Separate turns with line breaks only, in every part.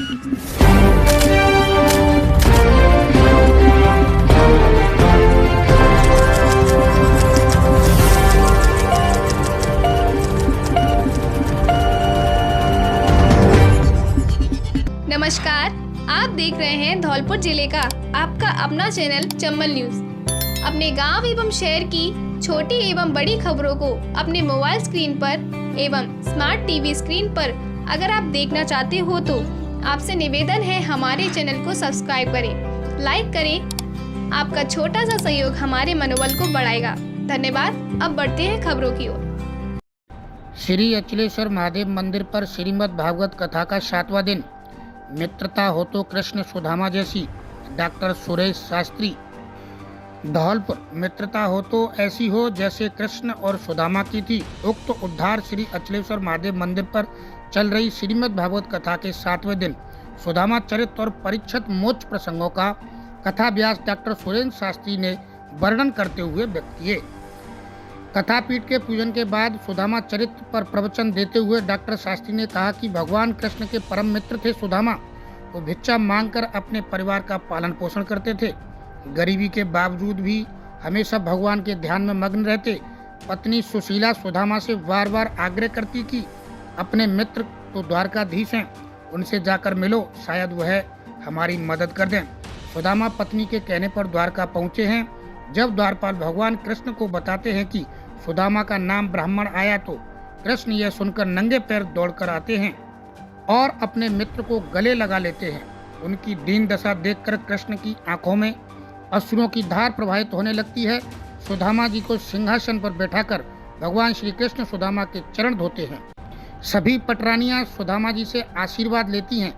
नमस्कार, आप देख रहे हैं धौलपुर जिले का आपका अपना चैनल चंबल न्यूज। अपने गांव एवं शहर की छोटी एवं बड़ी खबरों को अपने मोबाइल स्क्रीन पर एवं स्मार्ट टीवी स्क्रीन पर अगर आप देखना चाहते हो तो आपसे निवेदन है हमारे चैनल को सब्सक्राइब करें, लाइक करें। आपका छोटा सा सहयोग हमारे मनोबल को बढ़ाएगा। धन्यवाद। अब बढ़ते हैं खबरों की ओर।
श्री अचलेश्वर महादेव मंदिर पर श्रीमद् भागवत कथा का 7वां दिन। मित्रता हो तो कृष्ण सुदामा जैसी, डॉक्टर सुरेश शास्त्री। धौलपुर। मित्रता हो तो ऐसी हो जैसे कृष्ण और सुदामा की थी। उक्त उद्धार श्री अचलेश्वर महादेव मंदिर पर चल रही श्रीमद् भागवत कथा के 7वें दिन सुदामा चरित्र और परीक्षित मोक्ष प्रसंगों का कथा व्यास डॉक्टर सुरेश शास्त्री ने वर्णन करते हुए व्यक्त किए। कथापीठ के पूजन के बाद सुदामा चरित्र पर प्रवचन देते हुए डॉक्टर शास्त्री ने कहा कि भगवान कृष्ण के परम मित्र थे सुदामा। वो भिक्षा मांगकर अपने परिवार का पालन पोषण करते थे। गरीबी के बावजूद भी हमेशा भगवान के ध्यान में मग्न रहते। पत्नी सुशीला सुदामा से बार बार आग्रह करती कि अपने मित्र तो द्वारकाधीश हैं, उनसे जाकर मिलो, शायद वह हमारी मदद कर दें। सुदामा पत्नी के कहने पर द्वारका पहुँचे हैं। जब द्वारपाल भगवान कृष्ण को बताते हैं कि सुदामा का नाम ब्राह्मण आया तो कृष्ण यह सुनकर नंगे पैर दौड़कर आते हैं और अपने मित्र को गले लगा लेते हैं। उनकी दीन दशा देखकर कृष्ण की आंखों में अश्रुओं की धार प्रवाहित होने लगती है। सुदामा जी को सिंहासन पर बैठाकर भगवान श्री कृष्ण सुदामा के चरण धोते हैं। सभी पटरानियां सुदामा जी से आशीर्वाद लेती हैं।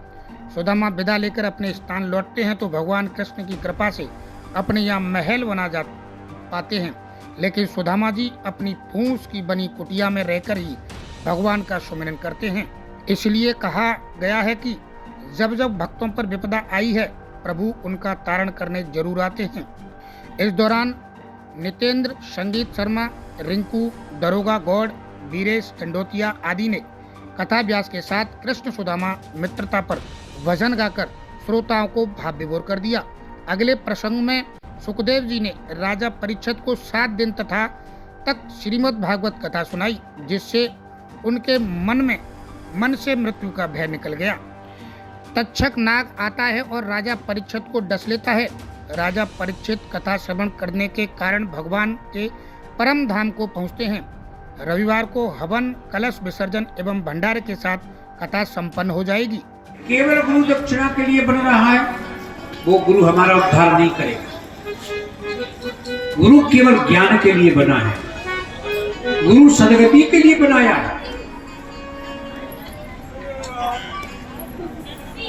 सुदामा विदा लेकर अपने स्थान लौटते हैं तो भगवान कृष्ण की कृपा से अपने यहाँ महल बना जा पाते हैं, लेकिन सुदामा जी अपनी फूस की बनी कुटिया में रहकर ही भगवान का सुमिरन करते हैं। इसलिए कहा गया है कि जब जब भक्तों पर विपदा आई है, प्रभु उनका तारण करने जरूर आते हैं। इस दौरान नितेंद्र, संगीत शर्मा, रिंकू, दरोगा गौड़, वीरेश चंडोतिया आदि ने कथा व्यास के साथ कृष्ण सुदामा मित्रता पर भजन गाकर श्रोताओं को भाव विभोर कर दिया। अगले प्रसंग में सुखदेव जी ने राजा परीक्षित को 7 दिन तक श्रीमद् भागवत कथा सुनाई, जिससे उनके मन से मृत्यु का भय निकल गया। तक्षक नाग आता है और राजा परीक्षित को डस लेता है। राजा परीक्षित कथा श्रवण करने के कारण भगवान के परम धाम को पहुँचते हैं। रविवार को हवन, कलश विसर्जन एवं भंडारे के साथ कथा संपन्न हो जाएगी।
केवल गुरु दक्षिणा के लिए बन रहा है, वो गुरु हमारा उद्धार नहीं करेगा। गुरु केवल ज्ञान के लिए बना है, गुरु सदगति के लिए बनाया है।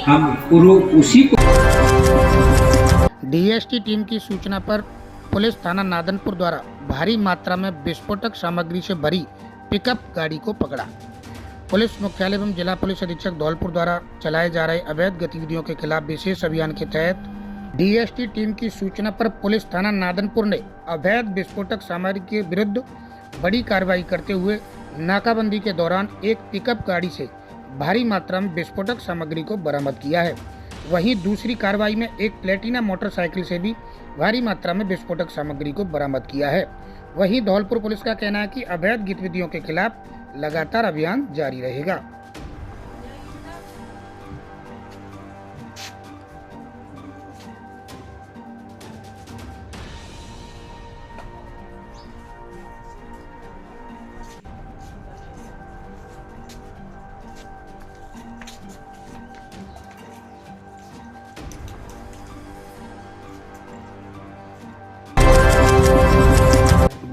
हम गुरु उसी को।
डीएसटी टीम की सूचना पर पुलिस थाना नादनपुर द्वारा भारी मात्रा में विस्फोटक सामग्री से भरी पिकअप गाड़ी को पकड़ा। पुलिस मुख्यालय एवं जिला पुलिस अधीक्षक धौलपुर द्वारा चलाए जा रहे अवैध गतिविधियों के खिलाफ विशेष अभियान के तहत डीएसटी टीम की सूचना पर पुलिस थाना नादनपुर ने अवैध विस्फोटक सामग्री के विरुद्ध बड़ी कार्रवाई करते हुए नाकाबंदी के दौरान एक पिकअप गाड़ी से भारी मात्रा में विस्फोटक सामग्री को बरामद किया है। वहीं दूसरी कार्रवाई में एक प्लेटिना मोटरसाइकिल से भी भारी मात्रा में विस्फोटक सामग्री को बरामद किया है। वहीं धौलपुर पुलिस का कहना है कि अवैध गतिविधियों के खिलाफ लगातार अभियान जारी रहेगा।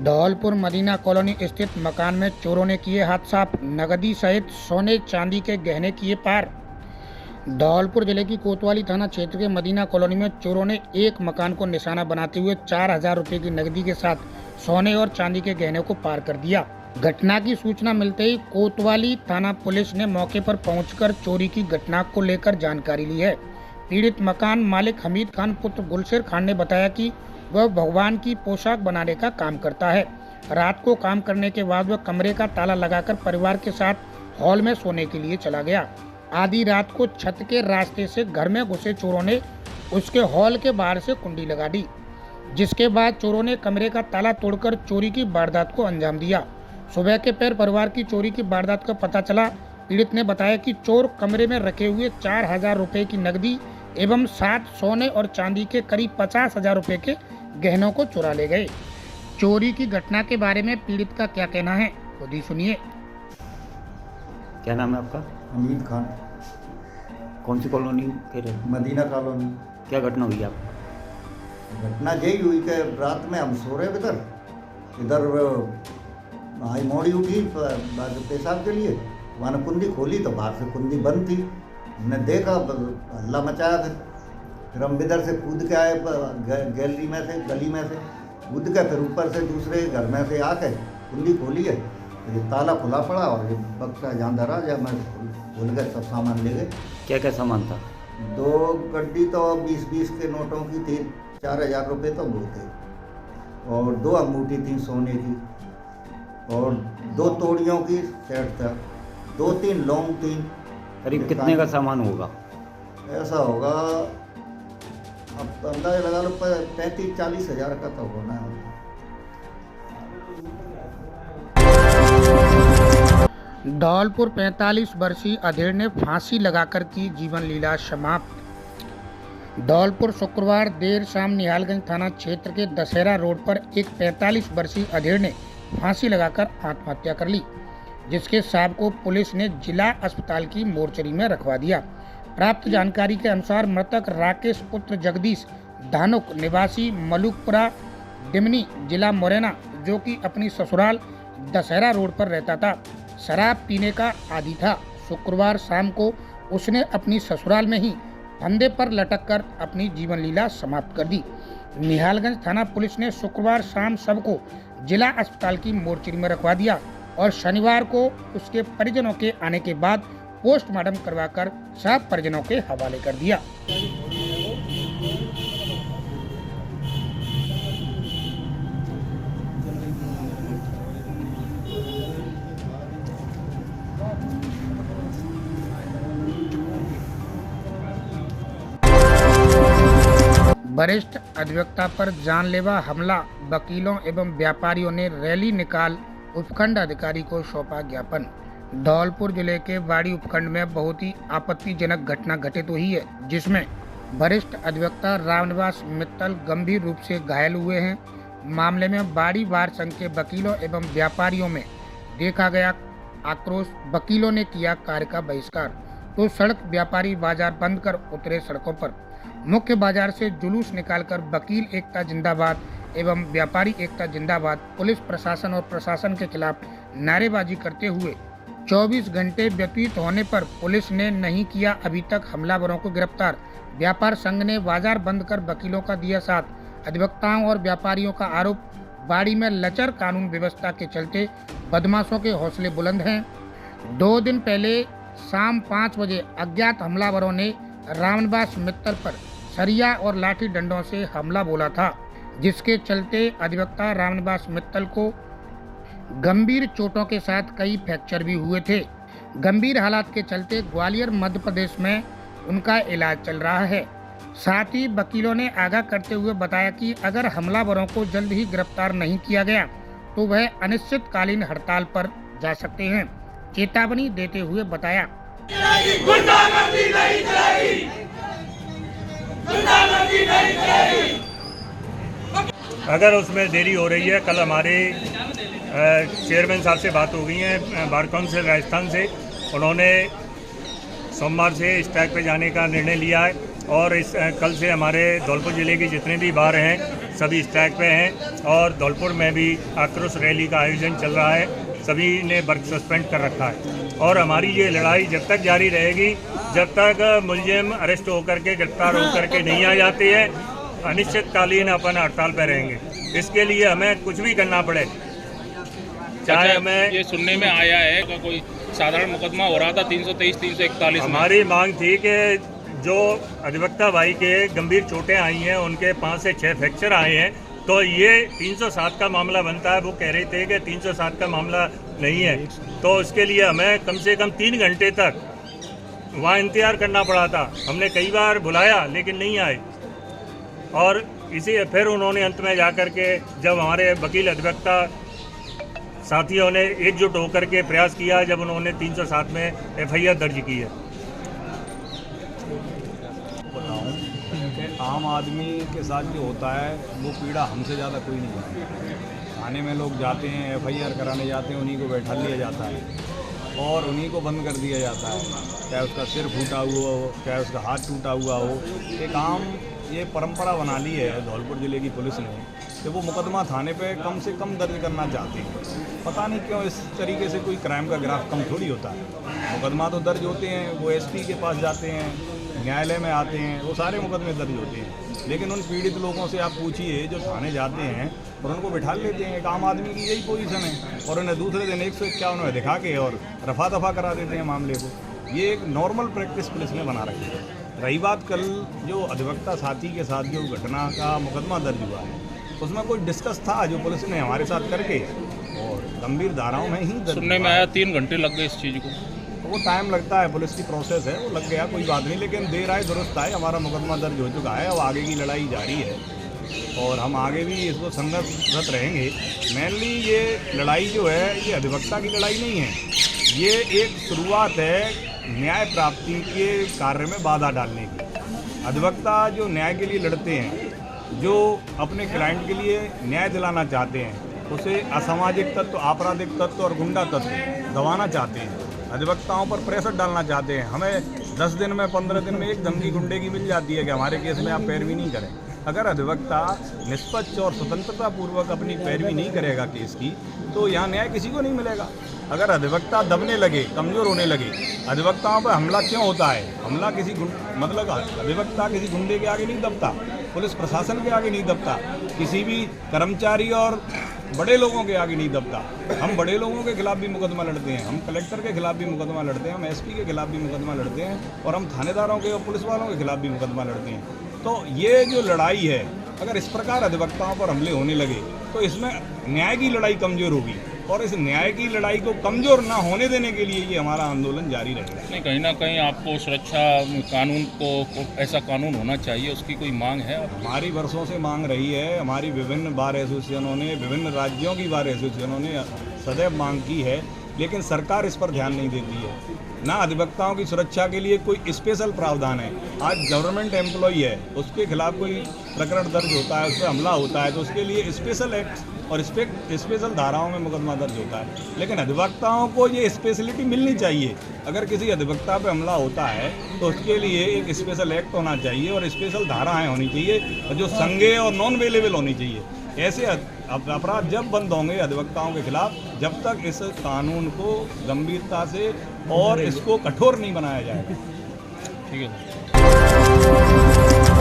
धौलपुर मदीना कॉलोनी स्थित मकान में चोरों ने किए हाथ साफ, नगदी सहित सोने चांदी के गहने किए पार। धौलपुर जिले की कोतवाली थाना क्षेत्र के मदीना कॉलोनी में चोरों ने एक मकान को निशाना बनाते हुए 4000 रुपये की नकदी के साथ सोने और चांदी के गहने को पार कर दिया। घटना की सूचना मिलते ही कोतवाली थाना पुलिस ने मौके पर पहुंचकर चोरी की घटना को लेकर जानकारी ली है। पीड़ित मकान मालिक हमीद खान पुत्र गुलशेर खान ने बताया कि वह भगवान की पोशाक बनाने का काम करता है। रात को काम करने के बाद वह कमरे का ताला लगाकर परिवार के साथ हॉल में सोने के लिए चला गया। आधी रात को छत के रास्ते से घर में घुसे चोरों ने उसके हॉल के बाहर से कुंडी लगा दी, जिसके बाद चोरों ने कमरे का ताला तोड़कर चोरी की वारदात को अंजाम दिया। सुबह के पैर परिवार की चोरी की वारदात का पता चला। पीड़ित ने बताया कि चोर कमरे में रखे हुए 4,000 रुपये की नकदी एवं 7 सोने और चांदी के करीब 50,000 रुपये के गहनों को चुरा ले गए। चोरी की घटना के बारे में पीड़ित का क्या कहना है, खुद ही सुनिए।
क्या नाम है आपका?
हमीद खान,
कौन सी कॉलोनी के रहे?
मदीना कॉलोनी।
क्या घटना हुई आप?
घटना यही हुई कि रात में हम सो रहे इधर आई मोड़ी उठी पेशाब के लिए, वहाँ कुंडी खोली तो बाहर से कुंडी बंद थी। हमने देखा, हल्ला मचाया था। फिर हम इधर से कूद के आए गैलरी में से, गली में से कूद के, फिर ऊपर से दूसरे घर में से आके कुंडी खोली है, तो ये ताला खुला पड़ा और ये बक्सा जहाँ धरा जब मैं भूल गए, सब सामान ले गए।
क्या क्या सामान था?
2 गड्डी तो 20-20 के नोटों की थी, 4,000 रुपये तो वो थे, और 2 अंगूठी थी सोने की, और 2 तोड़ियों की सेट था, 2-3 लौंग थी।
करीब कितने का सामान होगा?
ऐसा होगा, अब अंदाजा लगा लो 35-40 हज़ार का तो होना है।
धौलपुर 45 वर्षीय अधेड़ ने फांसी लगाकर की जीवन लीला समाप्त। धौलपुर शुक्रवार देर शाम निहालगंज थाना क्षेत्र के दशहरा रोड पर एक 45 वर्षीय अधेड़ ने फांसी लगाकर आत्महत्या कर ली, जिसके शव को पुलिस ने जिला अस्पताल की मोर्चरी में रखवा दिया। प्राप्त जानकारी के अनुसार मृतक राकेश पुत्र जगदीश धानुक निवासी मलुकपुरा डिमनी जिला मुरैना, जो कि अपनी ससुराल दशहरा रोड पर रहता था, शराब पीने का आदी था। शुक्रवार शाम को उसने अपनी ससुराल में ही फंदे पर लटककर अपनी जीवन लीला समाप्त कर दी। निहालगंज थाना पुलिस ने शुक्रवार शाम शव को जिला अस्पताल की मोर्चरी में रखवा दिया और शनिवार को उसके परिजनों के आने के बाद पोस्टमार्टम करवाकर शव परिजनों के हवाले कर दिया। वरिष्ठ अधिवक्ता पर जानलेवा हमला, वकीलों एवं व्यापारियों ने रैली निकाल उपखंड अधिकारी को सौंपा ज्ञापन। धौलपुर जिले के वाड़ी उपखंड में बहुत ही आपत्तिजनक घटना घटित हुई है, जिसमें वरिष्ठ अधिवक्ता रामनिवास मित्तल गंभीर रूप से घायल हुए हैं। मामले में वाड़ी बार संघ के वकीलों एवं व्यापारियों में देखा गया आक्रोश। वकीलों ने किया कार्य का बहिष्कार तो सड़क व्यापारी बाजार बंद कर उतरे सड़कों पर। मुख्य बाजार से जुलूस निकालकर वकील एकता जिंदाबाद एवं व्यापारी एकता जिंदाबाद पुलिस प्रशासन और प्रशासन के खिलाफ नारेबाजी करते हुए 24 घंटे व्यतीत होने पर पुलिस ने नहीं किया अभी तक हमलावरों को गिरफ्तार। व्यापार संघ ने बाजार बंद कर वकीलों का दिया साथ। अधिवक्ताओं और व्यापारियों का आरोप, बाड़ी में लचर कानून व्यवस्था के चलते बदमाशों के हौसले बुलंद हैं। 2 दिन पहले शाम 5 बजे अज्ञात हमलावरों ने रामनिवास मित्तल पर सरिया और लाठी डंडों से हमला बोला था, जिसके चलते अधिवक्ता रामनिवास मित्तल को गंभीर चोटों के साथ कई फ्रैक्चर भी हुए थे। गंभीर हालात के चलते ग्वालियर मध्य प्रदेश में उनका इलाज चल रहा है। साथ ही वकीलों ने आगाह करते हुए बताया कि अगर हमलावरों को जल्द ही गिरफ्तार नहीं किया गया तो वह अनिश्चितकालीन हड़ताल पर जा सकते हैं। चेतावनी देते हुए बताया,
अगर उसमें देरी हो रही है, कल हमारे चेयरमैन साहब से बात हो गई है बार काउंसिल राजस्थान से, उन्होंने सोमवार से स्ट्राइक पे जाने का निर्णय लिया है और कल से हमारे धौलपुर ज़िले के जितने भी बार हैं सभी स्ट्राइक पे हैं और धौलपुर में भी आक्रोश रैली का आयोजन चल रहा है। सभी ने वर्क सस्पेंड कर रखा है और हमारी ये लड़ाई जब तक जारी रहेगी जब तक मुलजिम अरेस्ट होकर के गिरफ्तार होकर के नहीं आ जाते हैं, अनिश्चितकालीन अपन हड़ताल पर रहेंगे। इसके लिए हमें कुछ भी करना पड़े, चाहे हमें।
ये सुनने में आया है कि कोई साधारण मुकदमा हो रहा था 323, 341।
हमारी मांग थी कि जो अधिवक्ता भाई के गंभीर चोटें आई हैं, उनके 5 से 6 फ्रैक्चर आए हैं, तो ये 307 का मामला बनता है। वो कह रहे थे कि 307 का मामला नहीं है, तो उसके लिए हमें कम से कम 3 घंटे तक वहाँ इंतज़ार करना पड़ा था। हमने कई बार बुलाया लेकिन नहीं आए, और इसी फिर उन्होंने अंत में जाकर के जब हमारे वकील अधिवक्ता साथियों ने एकजुट होकर के प्रयास किया, जब उन्होंने 307 में FIR दर्ज की है।
बताऊं कि आम आदमी के साथ जो होता है वो पीड़ा हमसे ज़्यादा कोई नहीं जानता। थाने में लोग जाते हैं, FIR कराने जाते हैं, उन्हीं को बैठा लिया जाता है और उन्हीं को बंद कर दिया जाता है, चाहे उसका सिर फूटा हुआ हो, चाहे उसका हाथ टूटा हुआ हो। एक आम ये परंपरा बना ली है धौलपुर ज़िले की पुलिस ने कि वो मुकदमा थाने पे कम से कम दर्ज करना चाहते हैं। पता नहीं क्यों इस तरीके से कोई क्राइम का ग्राफ कम थोड़ी होता है। मुकदमा तो दर्ज होते हैं, वो SP के पास जाते हैं, न्यायालय में आते हैं, वो सारे मुकदमे दर्ज होते हैं। लेकिन उन पीड़ित लोगों से आप पूछिए जो थाने जाते हैं और उनको बिठा लेते हैं। एक आम आदमी की यही पोजीशन है और उन्हें दूसरे दिन 151 में दिखा के और रफा दफा करा देते हैं मामले को। ये एक नॉर्मल प्रैक्टिस पुलिस ने बना रखी है। रही बात कल जो अधिवक्ता साथी के साथ जो घटना का मुकदमा दर्ज हुआ है, उसमें कोई डिस्कस था जो पुलिस ने हमारे साथ करके और गंभीर धाराओं में ही दर्ज
सुनने में आया 3 घंटे लग गए इस चीज़ को।
वो टाइम लगता है, पुलिस की प्रोसेस है, वो लग गया, कोई बात नहीं। लेकिन देर आए दुरुस्त आए, हमारा मुकदमा दर्ज हो चुका है और आगे की लड़ाई जारी है और हम आगे भी इसको संघर्षरत रहेंगे। मेनली ये लड़ाई जो है ये अधिवक्ता की लड़ाई नहीं है, ये एक शुरुआत है न्याय प्राप्ति के कार्य में बाधा डालने की। अधिवक्ता जो न्याय के लिए लड़ते हैं, जो अपने क्लाइंट के लिए न्याय दिलाना चाहते हैं, उसे असामाजिक तत्व, आपराधिक तत्व और गुंडा तत्व दबाना चाहते हैं, अधिवक्ताओं पर प्रेशर डालना चाहते हैं। हमें 10 दिन में 15 दिन में एक धमकी गुंडे की मिल जाती है कि हमारे केस में आप पैरवी नहीं करें। अगर अधिवक्ता निष्पक्ष और स्वतंत्रता पूर्वक अपनी पैरवी नहीं करेगा केस की, तो यहाँ न्याय किसी को नहीं मिलेगा। अगर अधिवक्ता दबने लगे, कमज़ोर होने लगे, अधिवक्ताओं पर हमला क्यों होता है? हमला किसी मतलब अधिवक्ता किसी गुंडे के आगे नहीं दबता, पुलिस प्रशासन के आगे नहीं दबता, किसी भी कर्मचारी और बड़े लोगों के आगे नहीं दबता। हम बड़े लोगों के खिलाफ भी मुकदमा लड़ते हैं, हम कलेक्टर के खिलाफ भी मुकदमा लड़ते हैं, हम SP के खिलाफ भी मुकदमा लड़ते हैं और हम थानेदारों के और पुलिस वालों के खिलाफ भी मुकदमा लड़ते हैं। तो ये जो लड़ाई है, अगर इस प्रकार अधिवक्ताओं पर हमले होने लगे तो इसमें न्याय की लड़ाई कमज़ोर होगी और इस न्याय की लड़ाई को कमज़ोर ना होने देने के लिए ये हमारा आंदोलन जारी रहेगा।
नहीं, कहीं ना कहीं आपको सुरक्षा कानून को ऐसा कानून होना चाहिए, उसकी कोई मांग है?
हमारी वर्षों से मांग रही है, हमारी विभिन्न बार एसोसिएशनों ने, विभिन्न राज्यों की बार एसोसिएशनों ने सदैव मांग की है, लेकिन सरकार इस पर ध्यान नहीं देती है। ना अधिवक्ताओं की सुरक्षा के लिए कोई स्पेशल प्रावधान है। आज गवर्नमेंट एम्प्लॉई है, उसके खिलाफ कोई प्रकरण दर्ज होता है, उस पर हमला होता है, तो उसके लिए स्पेशल एक्ट और स्पेशल धाराओं में मुकदमा दर्ज होता है। लेकिन अधिवक्ताओं को ये स्पेशलिटी मिलनी चाहिए। अगर किसी अधिवक्ता पर हमला होता है तो उसके लिए एक स्पेशल एक्ट होना चाहिए और स्पेशल धाराएँ होनी चाहिए जो संज्ञेय और नॉन अवेलेबल होनी चाहिए। ऐसे अपराध जब बंद होंगे अधिवक्ताओं के खिलाफ, जब तक इस कानून को गंभीरता से और इसको कठोर नहीं बनाया जाएगा।
ठीक है।